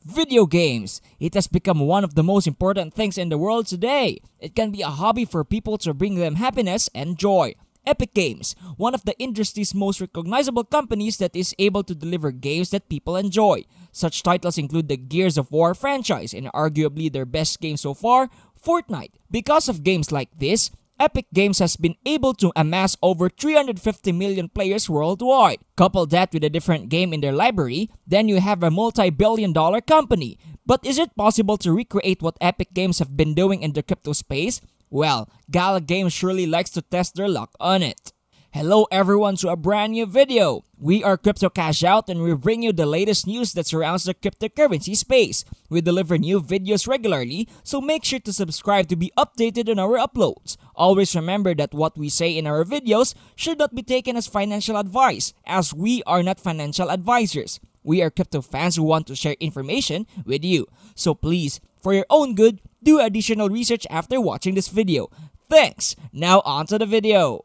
Video games. It has become one of the most important things in the world today. It can be a hobby for people to bring them happiness and joy. Epic Games, one of the industry's most recognizable companies that is able to deliver games that people enjoy. Such titles include the Gears of War franchise and arguably their best game so far, Fortnite. Because of games like this, Epic Games has been able to amass over 350 million players worldwide. Couple that with a different game in their library, then you have a multi-billion-dollar company. But is it possible to recreate what Epic Games have been doing in the crypto space? Well, Gala Games surely likes to test their luck on it. Hello everyone to a brand new video. We are Crypto Cash Out and we bring you the latest news that surrounds the cryptocurrency space. We deliver new videos regularly, so make sure to subscribe to be updated on our uploads. Always remember that what we say in our videos should not be taken as financial advice, as we are not financial advisors. We are crypto fans who want to share information with you. So please, for your own good, do additional research after watching this video. Thanks! Now on to the video.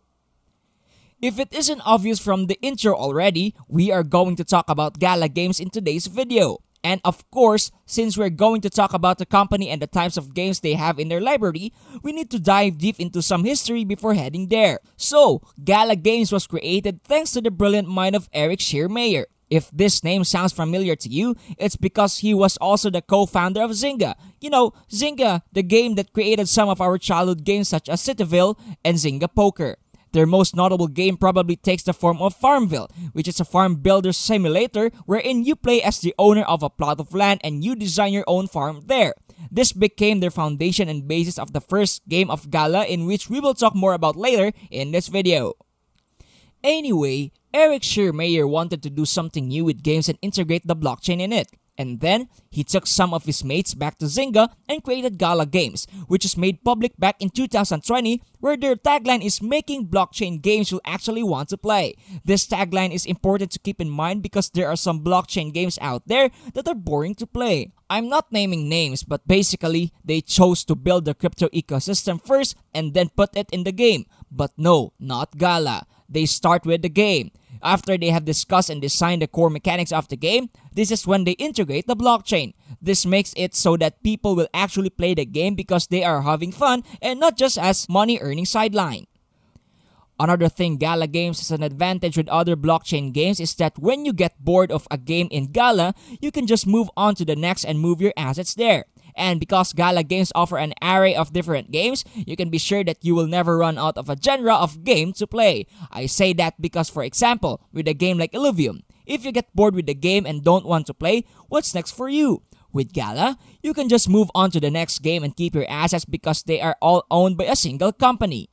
If it isn't obvious from the intro already, we are going to talk about Gala Games in today's video. And of course, since we're going to talk about the company and the types of games they have in their library, we need to dive deep into some history before heading there. So, Gala Games was created thanks to the brilliant mind of Eric Schiermeier. If this name sounds familiar to you, it's because he was also the co-founder of Zynga. You know, Zynga, the game that created some of our childhood games such as Cityville and Zynga Poker. Their most notable game probably takes the form of Farmville, which is a farm builder simulator wherein you play as the owner of a plot of land and you design your own farm there. This became their foundation and basis of the first game of Gala, in which we will talk more about later in this video. Anyway, Eric Schiermeier wanted to do something new with games and integrate the blockchain in it. And then, he took some of his mates back to Zynga and created Gala Games, which is made public back in 2020, where their tagline is making blockchain games you'll actually want to play. This tagline is important to keep in mind because there are some blockchain games out there that are boring to play. I'm not naming names, but basically, they chose to build the crypto ecosystem first and then put it in the game. But no, not Gala. They start with the game. After they have discussed and designed the core mechanics of the game, this is when they integrate the blockchain. This makes it so that people will actually play the game because they are having fun and not just as money-earning sideline. Another thing Gala Games has an advantage with other blockchain games is that when you get bored of a game in Gala, you can just move on to the next and move your assets there. And because Gala Games offer an array of different games, you can be sure that you will never run out of a genre of game to play. I say that because, for example, with a game like Illuvium, if you get bored with the game and don't want to play, what's next for you? With Gala, you can just move on to the next game and keep your assets because they are all owned by a single company.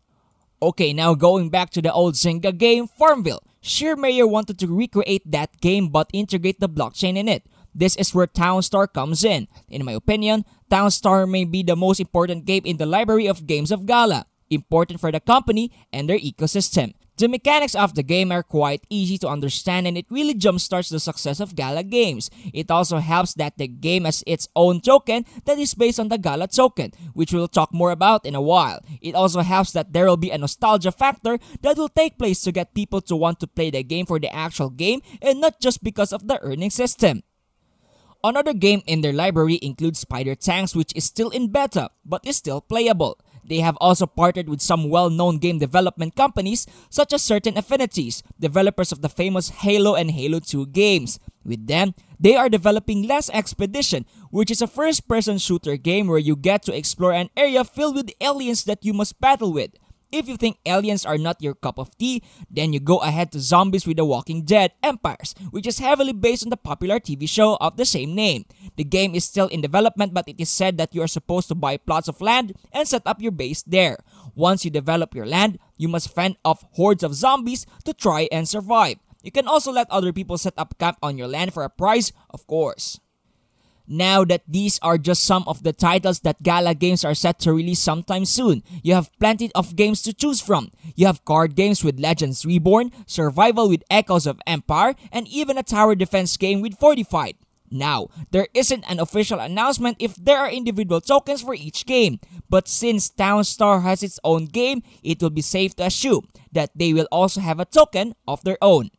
Okay, now going back to the old Zynga game, Farmville. Schiermeier wanted to recreate that game but integrate the blockchain in it. This is where Townstar comes in. In my opinion, Townstar may be the most important game in the library of games of Gala, important for the company and their ecosystem. The mechanics of the game are quite easy to understand and it really jumpstarts the success of Gala Games. It also helps that the game has its own token that is based on the Gala token, which we'll talk more about in a while. It also helps that there will be a nostalgia factor that will take place to get people to want to play the game for the actual game and not just because of the earning system. Another game in their library includes Spider Tanks, which is still in beta but is still playable. They have also partnered with some well-known game development companies such as Certain Affinities, developers of the famous Halo and Halo 2 games. With them, they are developing Last Expedition, which is a first-person shooter game where you get to explore an area filled with aliens that you must battle with. If you think aliens are not your cup of tea, then you go ahead to Zombies with the Walking Dead Empires, which is heavily based on the popular TV show of the same name. The game is still in development but it is said that you are supposed to buy plots of land and set up your base there. Once you develop your land, you must fend off hordes of zombies to try and survive. You can also let other people set up camp on your land for a price, of course. Now that these are just some of the titles that Gala Games are set to release sometime soon, you have plenty of games to choose from. You have card games with Legends Reborn, survival with Echoes of Empire, and even a tower defense game with Fortified. Now, there isn't an official announcement if there are individual tokens for each game, but since Townstar has its own game, it will be safe to assume that they will also have a token of their own.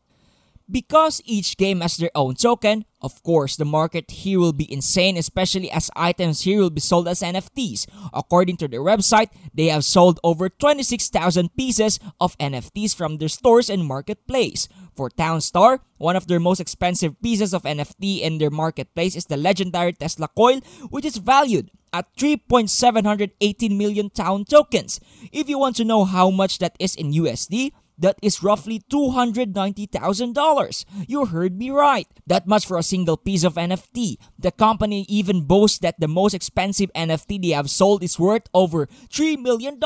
Because each game has their own token, of course, the market here will be insane, especially as items here will be sold as NFTs. According to their website, they have sold over 26,000 pieces of NFTs from their stores and marketplace. For Townstar, one of their most expensive pieces of NFT in their marketplace is the legendary Tesla coil, which is valued at 3.718 million Town tokens. If you want to know how much that is in USD, that is roughly $290,000. You heard me right. That much for a single piece of NFT. The company even boasts that the most expensive NFT they have sold is worth over $3 million.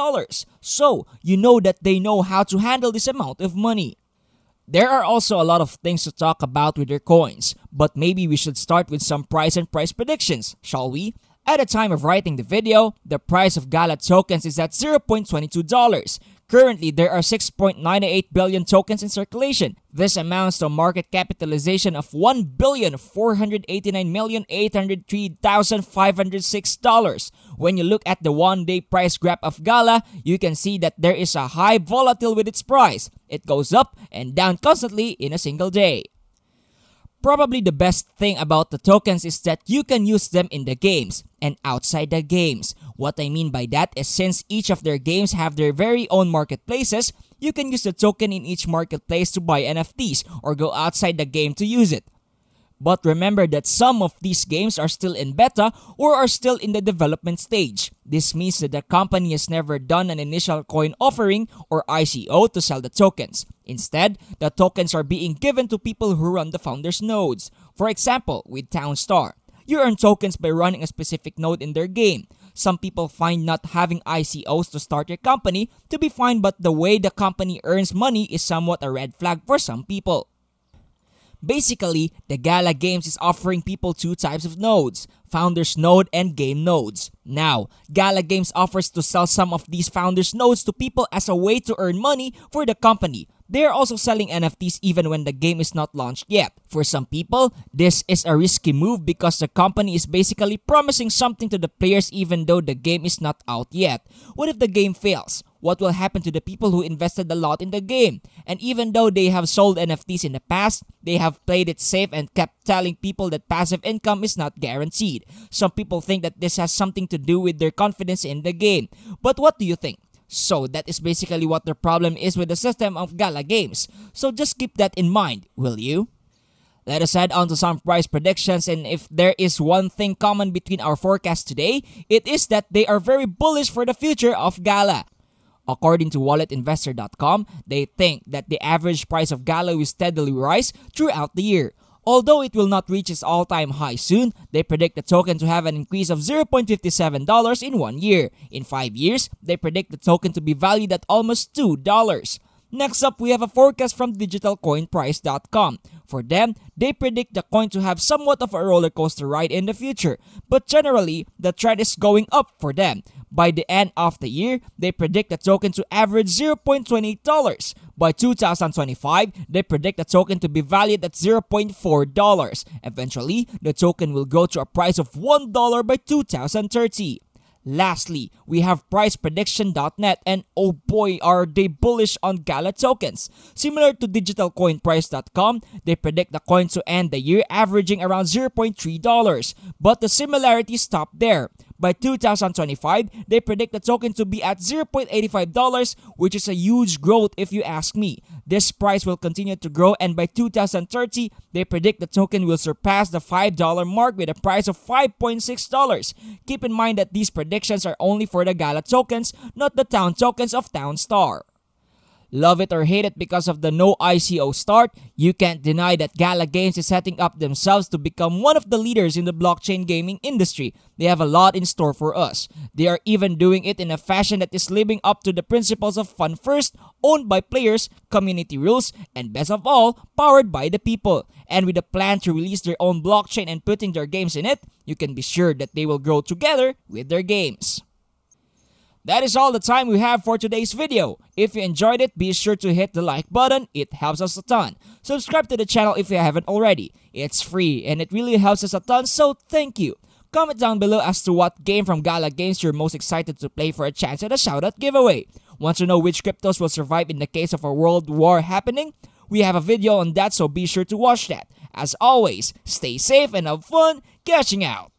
So, you know that they know how to handle this amount of money. There are also a lot of things to talk about with their coins, but maybe we should start with some price and price predictions, shall we? At the time of writing the video, the price of Gala tokens is at $0.22. Currently, there are 6.98 billion tokens in circulation. This amounts to a market capitalization of $1,489,803,506. When you look at the one-day price graph of Gala, you can see that there is a high volatile with its price. It goes up and down constantly in a single day. Probably the best thing about the tokens is that you can use them in the games and outside the games. What I mean by that is since each of their games have their very own marketplaces, you can use the token in each marketplace to buy NFTs or go outside the game to use it. But remember that some of these games are still in beta or are still in the development stage. This means that the company has never done an initial coin offering or ICO to sell the tokens. Instead, the tokens are being given to people who run the founders' nodes. For example, with Townstar, you earn tokens by running a specific node in their game. Some people find not having ICOs to start your company to be fine, but the way the company earns money is somewhat a red flag for some people. Basically, the Gala Games is offering people two types of nodes, Founders Node and Game Nodes. Now, Gala Games offers to sell some of these Founders Nodes to people as a way to earn money for the company. They are also selling NFTs even when the game is not launched yet. For some people, this is a risky move because the company is basically promising something to the players even though the game is not out yet. What if the game fails? What will happen to the people who invested a lot in the game? And even though they have sold NFTs in the past, they have played it safe and kept telling people that passive income is not guaranteed. Some people think that this has something to do with their confidence in the game. But what do you think? So that is basically what the problem is with the system of Gala Games. So just keep that in mind, will you? Let us head on to some price predictions, and if there is one thing common between our forecasts today, it is that they are very bullish for the future of Gala. According to walletinvestor.com, they think that the average price of Gala will steadily rise throughout the year. Although it will not reach its all-time high soon, they predict the token to have an increase of $0.57 in 1 year. In 5 years, they predict the token to be valued at almost $2. Next up, we have a forecast from digitalcoinprice.com. For them, they predict the coin to have somewhat of a roller coaster ride in the future, but generally, the trend is going up for them. By the end of the year, they predict the token to average $0.28. By 2025, they predict the token to be valued at $0.4. Eventually, the token will go to a price of $1 by 2030. Lastly, we have priceprediction.net, and oh boy are they bullish on Gala tokens. Similar to digitalcoinprice.com, they predict the coin to end the year averaging around $0.3, but the similarities stop there. By 2025, they predict the token to be at $0.85, which is a huge growth if you ask me. This price will continue to grow, and by 2030, they predict the token will surpass the $5 mark with a price of $5.6. Keep in mind that these predictions are only for the Gala tokens, not the Town tokens of Townstar. Love it or hate it because of the no ICO start, you can't deny that Gala Games is setting up themselves to become one of the leaders in the blockchain gaming industry. They have a lot in store for us. They are even doing it in a fashion that is living up to the principles of fun first, owned by players, community rules, and best of all, powered by the people. And with a plan to release their own blockchain and putting their games in it, you can be sure that they will grow together with their games. That is all the time we have for today's video. If you enjoyed it, be sure to hit the like button. It helps us a ton. Subscribe to the channel if you haven't already. It's free and it really helps us a ton, so thank you. Comment down below as to what game from Gala Games you're most excited to play for a chance at a shoutout giveaway. Want to know which cryptos will survive in the case of a world war happening? We have a video on that, so be sure to watch that. As always, stay safe and have fun cashing out.